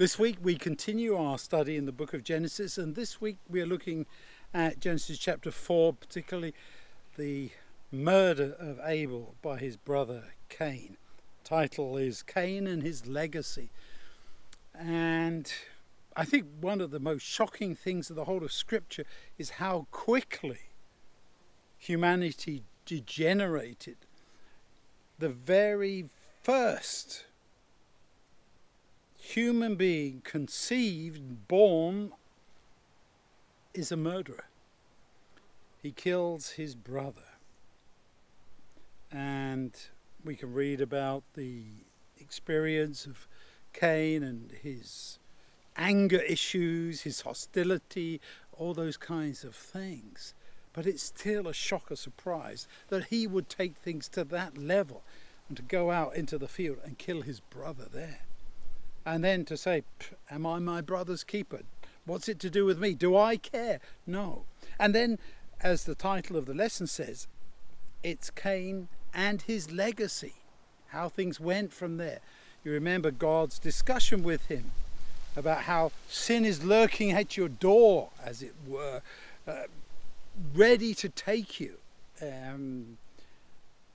This week we continue our study in the book of Genesis, and this week we are looking at Genesis chapter 4, particularly the murder of Abel by his brother Cain. The title is Cain and His Legacy. And I think one of the most shocking things of the whole of Scripture is how quickly humanity degenerated. The very first human being conceived, born, is a murderer. He kills his brother. And we can read about the experience of Cain and his anger issues, his hostility, all those kinds of things. But it's still a shock, a surprise, that he would take things to that level and to go out into the field and kill his brother there. And then to say, am I my brother's keeper? What's it to do with me? Do I care? No. And then, as the title of the lesson says, it's Cain and his legacy. How things went from there. You remember God's discussion with him about how sin is lurking at your door, as it were, ready to take you.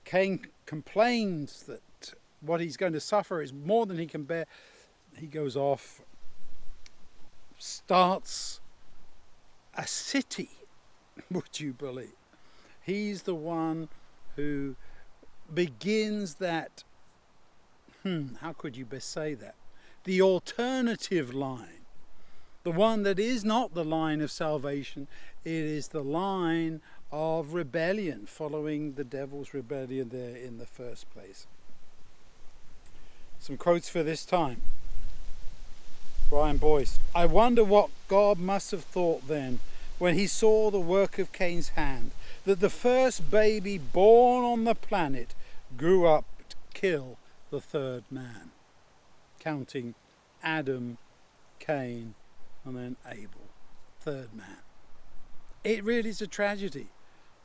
Cain complains that what he's going to suffer is more than he can bear. He goes off, starts a city, would you believe? He's the one who begins that, how could you best say that? The alternative line. The one that is not the line of salvation. It is the line of rebellion, following the devil's rebellion there in the first place. Some quotes for this time. Brian Boyce. I wonder what God must have thought then when he saw the work of Cain's hand, that the first baby born on the planet grew up to kill the third man, counting Adam, Cain, and then Abel, third man. It really is a tragedy,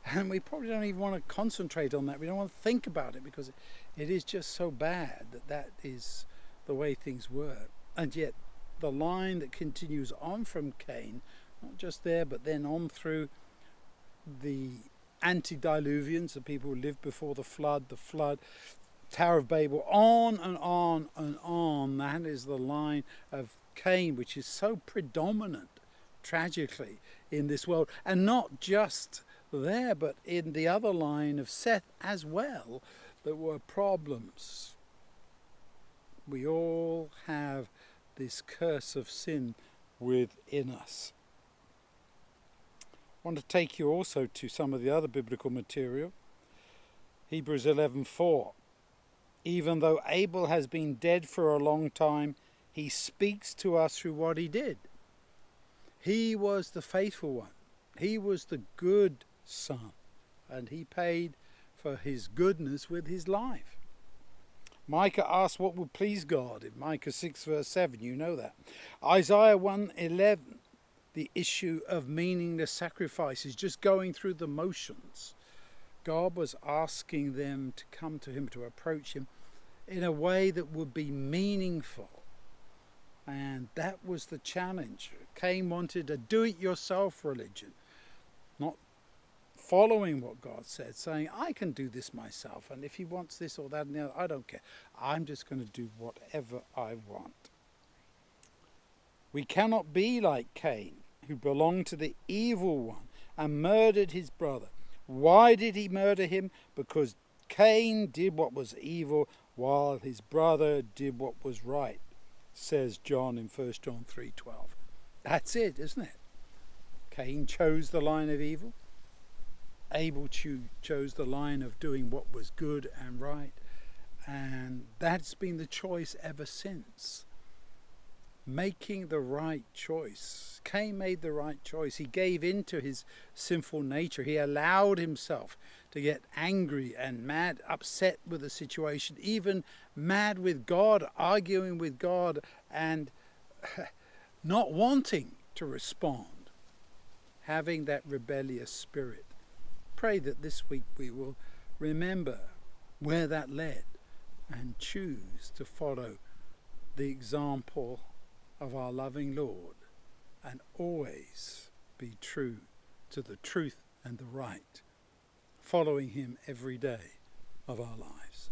and we probably don't even want to concentrate on that. We don't want to think about it because it is just so bad that is the way things were. And yet the line that continues on from Cain, not just there, but then on through the antediluvians, the people who lived before the flood, Tower of Babel, on and on and on. That is the line of Cain, which is so predominant, tragically, in this world. And not just there, but in the other line of Seth as well, there were problems. We all have this curse of sin within us. I want to take you also to some of the other biblical material. Hebrews 11:4. Even though Abel has been dead for a long time, he speaks to us through what he did. He was the faithful one. He was the good son, and he paid for his goodness with his life. Micah asked what would please God in Micah 6 verse 7, you know that. Isaiah 1:11, the issue of meaningless sacrifices, just going through the motions. God was asking them to come to him, to approach him in a way that would be meaningful. And that was the challenge. Cain wanted a do-it-yourself religion, not following what God said, saying, I can do this myself, and if he wants this or that and the other, I don't care. I'm just going to do whatever I want. We cannot be like Cain, who belonged to the evil one and murdered his brother. Why did he murder him? Because Cain did what was evil while his brother did what was right, says John in 1 John 3:12. That's it, isn't it? Cain chose the line of evil. Abel chose the line of doing what was good and right. And that's been the choice ever since. Making the right choice. Cain made the right choice. He gave in to his sinful nature. He allowed himself to get angry and mad, upset with the situation, even mad with God, arguing with God, and not wanting to respond, having that rebellious spirit. Pray that this week we will remember where that led and choose to follow the example of our loving Lord and always be true to the truth and the right, following him every day of our lives.